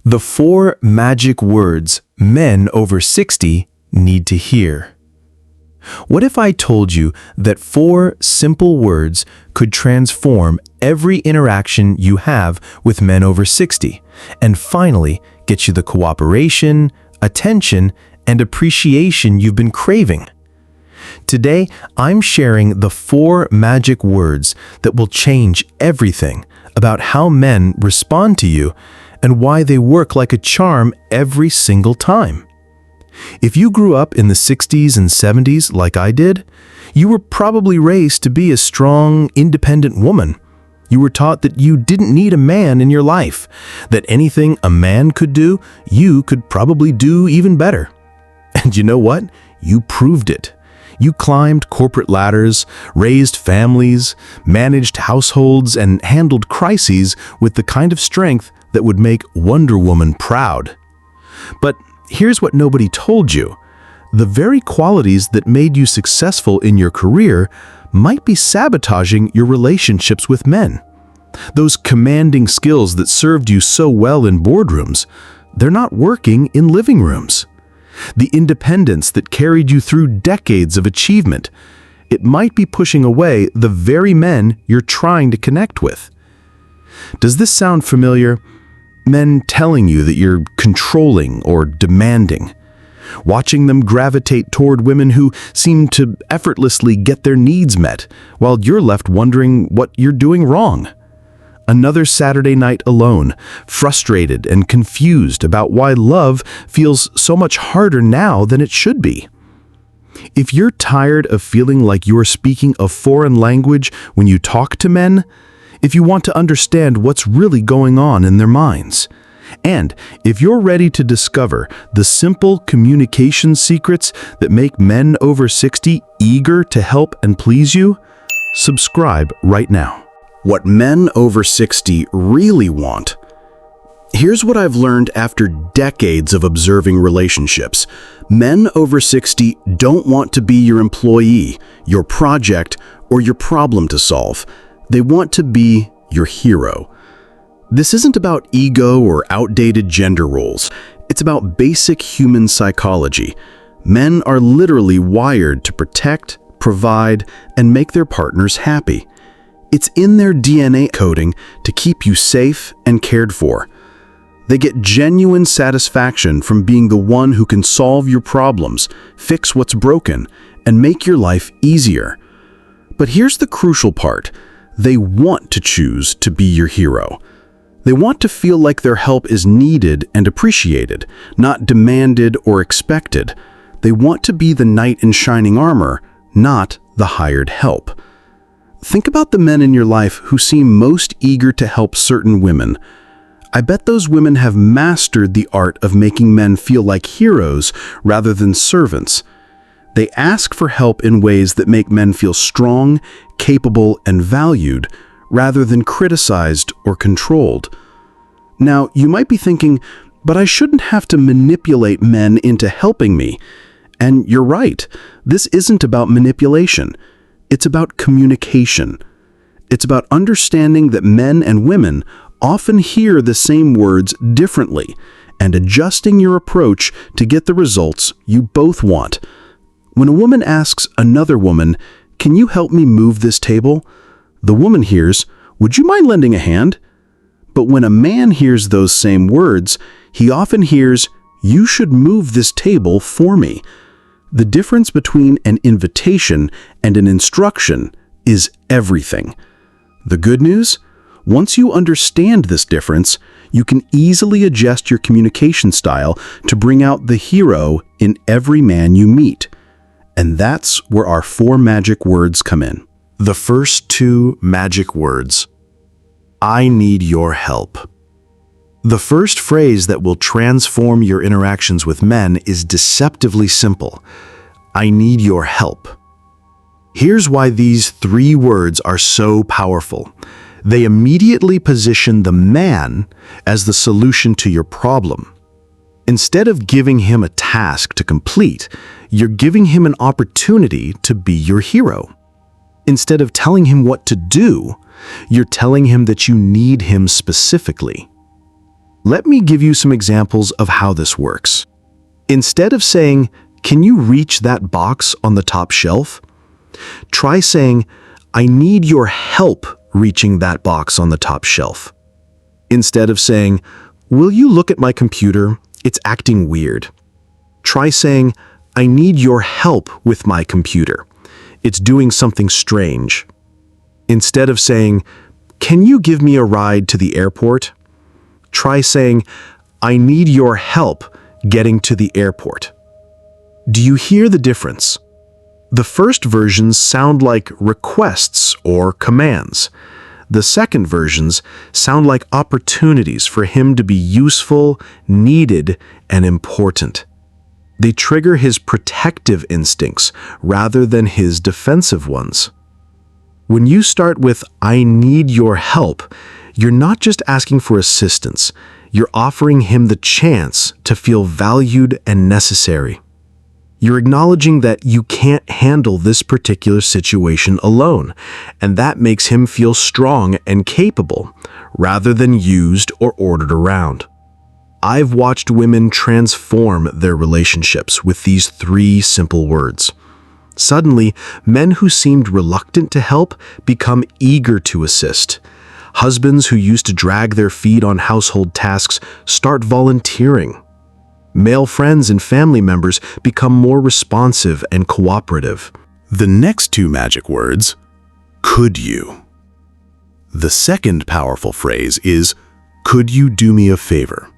The 4 magic words men over 60 need to hear. What if I told you that 4 simple words could transform every interaction you have with men over 60 and finally get you the cooperation, attention, and appreciation you've been craving? Today, I'm sharing the 4 magic words that will change everything about how men respond to you and why they work like a charm every single time. If you grew up in the 60s and 70s like I did, you were probably raised to be a strong, independent woman. You were taught that you didn't need a man in your life, that anything a man could do, you could probably do even better. And you know what? You proved it. You climbed corporate ladders, raised families, managed households, and handled crises with the kind of strength that would make Wonder Woman proud. But here's what nobody told you. The very qualities that made you successful in your career might be sabotaging your relationships with men. Those commanding skills that served you so well in boardrooms, they're not working in living rooms. The independence that carried you through decades of achievement, it might be pushing away the very men you're trying to connect with. Does this sound familiar? Men telling you that you're controlling or demanding. Watching them gravitate toward women who seem to effortlessly get their needs met, while you're left wondering what you're doing wrong. Another Saturday night alone, frustrated and confused about why love feels so much harder now than it should be. If you're tired of feeling like you're speaking a foreign language when you talk to men, if you want to understand what's really going on in their minds, and if you're ready to discover the simple communication secrets that make men over 60 eager to help and please you, subscribe right now. What men over 60 really want. Here's what I've learned after decades of observing relationships. Men over 60 don't want to be your employee, your project, or your problem to solve. They want to be your hero. This isn't about ego or outdated gender roles. It's about basic human psychology. Men are literally wired to protect, provide, and make their partners happy. It's in their DNA coding to keep you safe and cared for. They get genuine satisfaction from being the one who can solve your problems, fix what's broken, and make your life easier. But here's the crucial part. They want to choose to be your hero. They want to feel like their help is needed and appreciated, not demanded or expected. They want to be the knight in shining armor, not the hired help. Think about the men in your life who seem most eager to help certain women. I bet those women have mastered the art of making men feel like heroes rather than servants. They ask for help in ways that make men feel strong, capable, and valued, rather than criticized or controlled. Now, you might be thinking, but I shouldn't have to manipulate men into helping me. And you're right, this isn't about manipulation. It's about communication. It's about understanding that men and women often hear the same words differently and adjusting your approach to get the results you both want. When a woman asks another woman, "Can you help me move this table?" the woman hears, "Would you mind lending a hand?" But when a man hears those same words, he often hears, "You should move this table for me." The difference between an invitation and an instruction is everything. The good news? Once you understand this difference, you can easily adjust your communication style to bring out the hero in every man you meet. And that's where our 4 magic words come in. The first 2 magic words. I need your help. The first phrase that will transform your interactions with men is deceptively simple. I need your help. Here's why these 3 words are so powerful. They immediately position the man as the solution to your problem. Instead of giving him a task to complete, you're giving him an opportunity to be your hero. Instead of telling him what to do, you're telling him that you need him specifically. Let me give you some examples of how this works. Instead of saying, "Can you reach that box on the top shelf?" try saying, "I need your help reaching that box on the top shelf." Instead of saying, "Will you look at my computer? It's acting weird." Try saying, "I need your help with my computer. It's doing something strange." Instead of saying, "Can you give me a ride to the airport?" try saying, "I need your help getting to the airport." Do you hear the difference? The first versions sound like requests or commands. The second versions sound like opportunities for him to be useful, needed, and important. They trigger his protective instincts rather than his defensive ones. When you start with, "I need your help," you're not just asking for assistance, you're offering him the chance to feel valued and necessary. You're acknowledging that you can't handle this particular situation alone, and that makes him feel strong and capable, rather than used or ordered around. I've watched women transform their relationships with these 3 simple words. Suddenly, men who seemed reluctant to help become eager to assist. Husbands who used to drag their feet on household tasks start volunteering. Male friends and family members become more responsive and cooperative. The next 2 magic words, could you? The second powerful phrase is, could you do me a favor?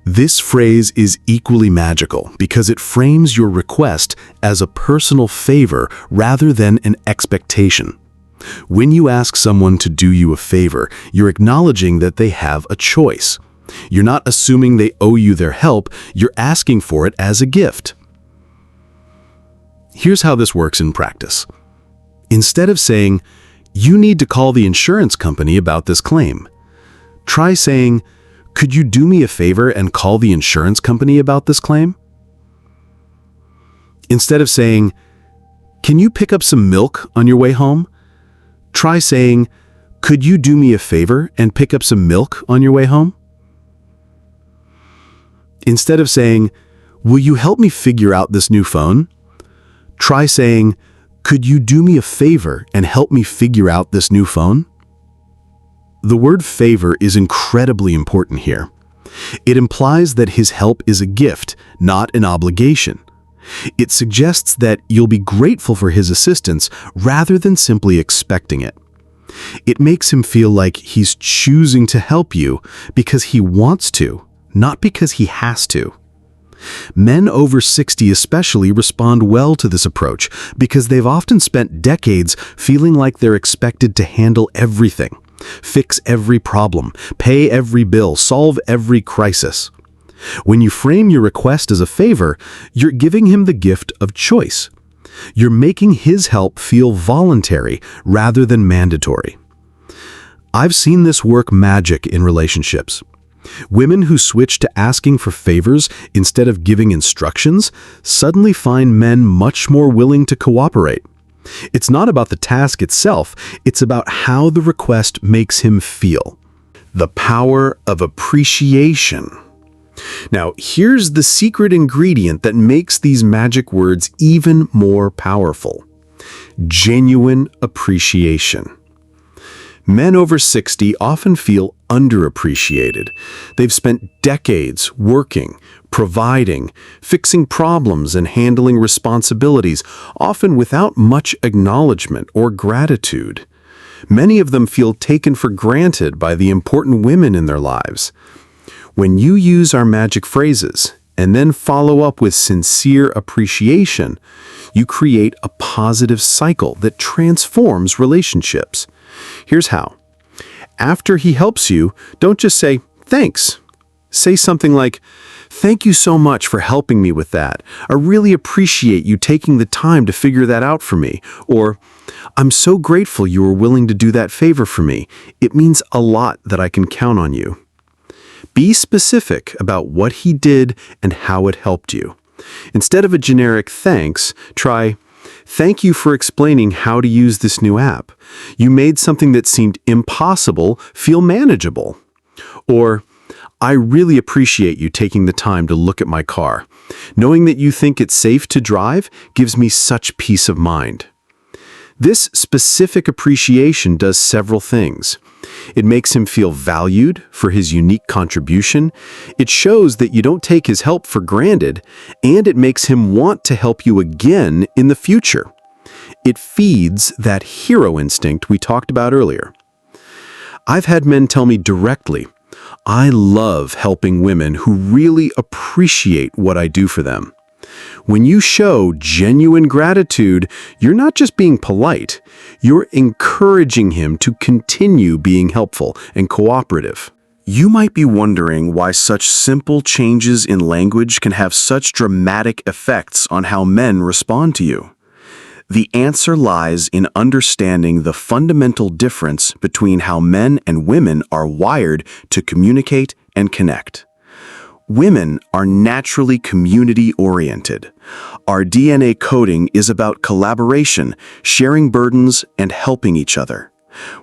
This phrase is equally magical because it frames your request as a personal favor rather than an expectation. When you ask someone to do you a favor, you're acknowledging that they have a choice. You're not assuming they owe you their help, you're asking for it as a gift. Here's how this works in practice. Instead of saying, "You need to call the insurance company about this claim," try saying, "Could you do me a favor and call the insurance company about this claim?" Instead of saying, "Can you pick up some milk on your way home?" try saying, "Could you do me a favor and pick up some milk on your way home?" Instead of saying, "Will you help me figure out this new phone?" try saying, "Could you do me a favor and help me figure out this new phone?" The word favor is incredibly important here. It implies that his help is a gift, not an obligation. It suggests that you'll be grateful for his assistance rather than simply expecting it. It makes him feel like he's choosing to help you because he wants to, not because he has to. Men over 60 especially respond well to this approach because they've often spent decades feeling like they're expected to handle everything, fix every problem, pay every bill, solve every crisis. When you frame your request as a favor, you're giving him the gift of choice. You're making his help feel voluntary rather than mandatory. I've seen this work magic in relationships. Women who switch to asking for favors instead of giving instructions suddenly find men much more willing to cooperate. It's not about the task itself, it's about how the request makes him feel. The power of appreciation. Now, here's the secret ingredient that makes these magic words even more powerful. Genuine appreciation. Men over 60 often feel underappreciated. They've spent decades working, providing, fixing problems, and handling responsibilities, often without much acknowledgement or gratitude. Many of them feel taken for granted by the important women in their lives. When you use our magic phrases and then follow up with sincere appreciation, you create a positive cycle that transforms relationships. Here's how. After he helps you, don't just say, "Thanks." Say something like, "Thank you so much for helping me with that. I really appreciate you taking the time to figure that out for me." Or, "I'm so grateful you were willing to do that favor for me. It means a lot that I can count on you." Be specific about what he did and how it helped you. Instead of a generic thanks, try, "Thank you for explaining how to use this new app. You made something that seemed impossible feel manageable." Or, I really appreciate you taking the time to look at my car. Knowing that you think it's safe to drive gives me such peace of mind. This specific appreciation does several things. It makes him feel valued for his unique contribution, it shows that you don't take his help for granted, and it makes him want to help you again in the future. It feeds that hero instinct we talked about earlier. I've had men tell me directly, I love helping women who really appreciate what I do for them. When you show genuine gratitude, you're not just being polite, you're encouraging him to continue being helpful and cooperative. You might be wondering why such simple changes in language can have such dramatic effects on how men respond to you. The answer lies in understanding the fundamental difference between how men and women are wired to communicate and connect. Women are naturally community-oriented. Our DNA coding is about collaboration, sharing burdens, and helping each other.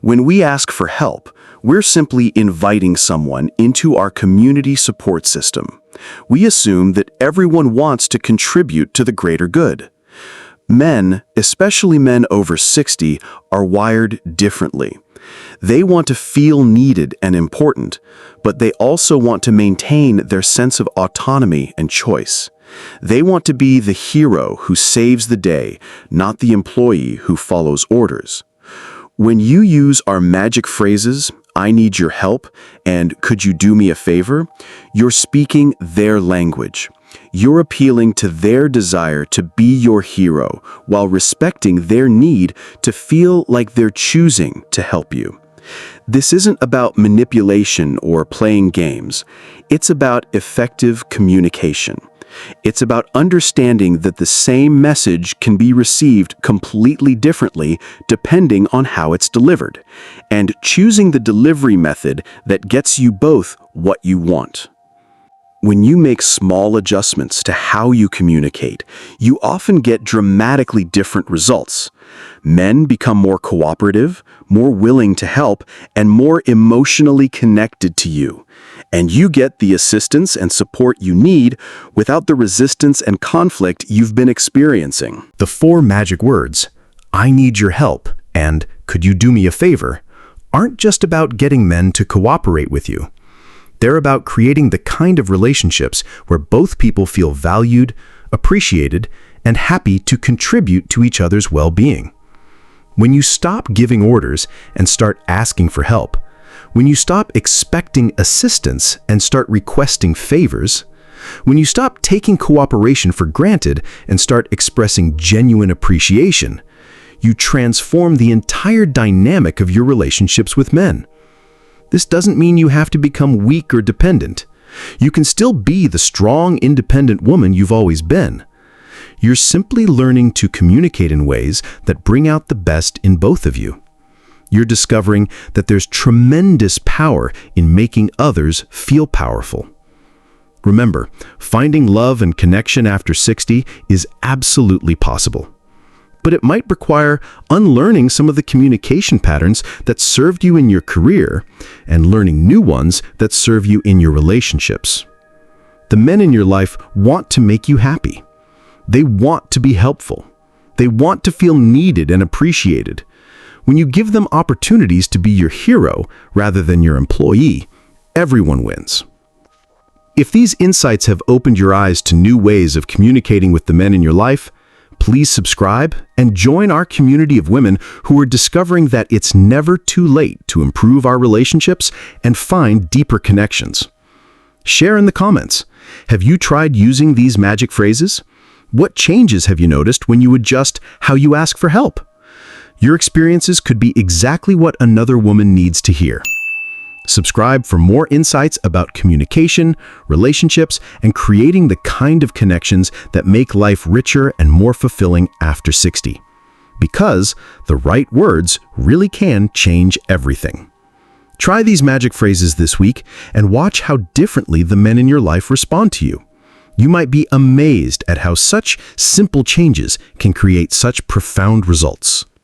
When we ask for help, we're simply inviting someone into our community support system. We assume that everyone wants to contribute to the greater good. Men, especially men over 60, are wired differently. They want to feel needed and important, but they also want to maintain their sense of autonomy and choice. They want to be the hero who saves the day, not the employee who follows orders. When you use our magic phrases, I need your help, and could you do me a favor, you're speaking their language. You're appealing to their desire to be your hero while respecting their need to feel like they're choosing to help you. This isn't about manipulation or playing games. It's about effective communication. It's about understanding that the same message can be received completely differently depending on how it's delivered, and choosing the delivery method that gets you both what you want. When you make small adjustments to how you communicate, you often get dramatically different results. Men become more cooperative, more willing to help, and more emotionally connected to you. And you get the assistance and support you need without the resistance and conflict you've been experiencing. The 4 magic words, I need your help, and could you do me a favor, aren't just about getting men to cooperate with you. They're about creating the kind of relationships where both people feel valued, appreciated, and happy to contribute to each other's well-being. When you stop giving orders and start asking for help, when you stop expecting assistance and start requesting favors, when you stop taking cooperation for granted and start expressing genuine appreciation, you transform the entire dynamic of your relationships with men. This doesn't mean you have to become weak or dependent. You can still be the strong, independent woman you've always been. You're simply learning to communicate in ways that bring out the best in both of you. You're discovering that there's tremendous power in making others feel powerful. Remember, finding love and connection after 60 is absolutely possible. But it might require unlearning some of the communication patterns that served you in your career and learning new ones that serve you in your relationships. The men in your life want to make you happy. They want to be helpful. They want to feel needed and appreciated. When you give them opportunities to be your hero rather than your employee, everyone wins. If these insights have opened your eyes to new ways of communicating with the men in your life, please subscribe and join our community of women who are discovering that it's never too late to improve our relationships and find deeper connections. Share in the comments. Have you tried using these magic phrases? What changes have you noticed when you adjust how you ask for help? Your experiences could be exactly what another woman needs to hear. Subscribe for more insights about communication, relationships, and creating the kind of connections that make life richer and more fulfilling after 60. Because the right words really can change everything. Try these magic phrases this week and watch how differently the men in your life respond to you. You might be amazed at how such simple changes can create such profound results.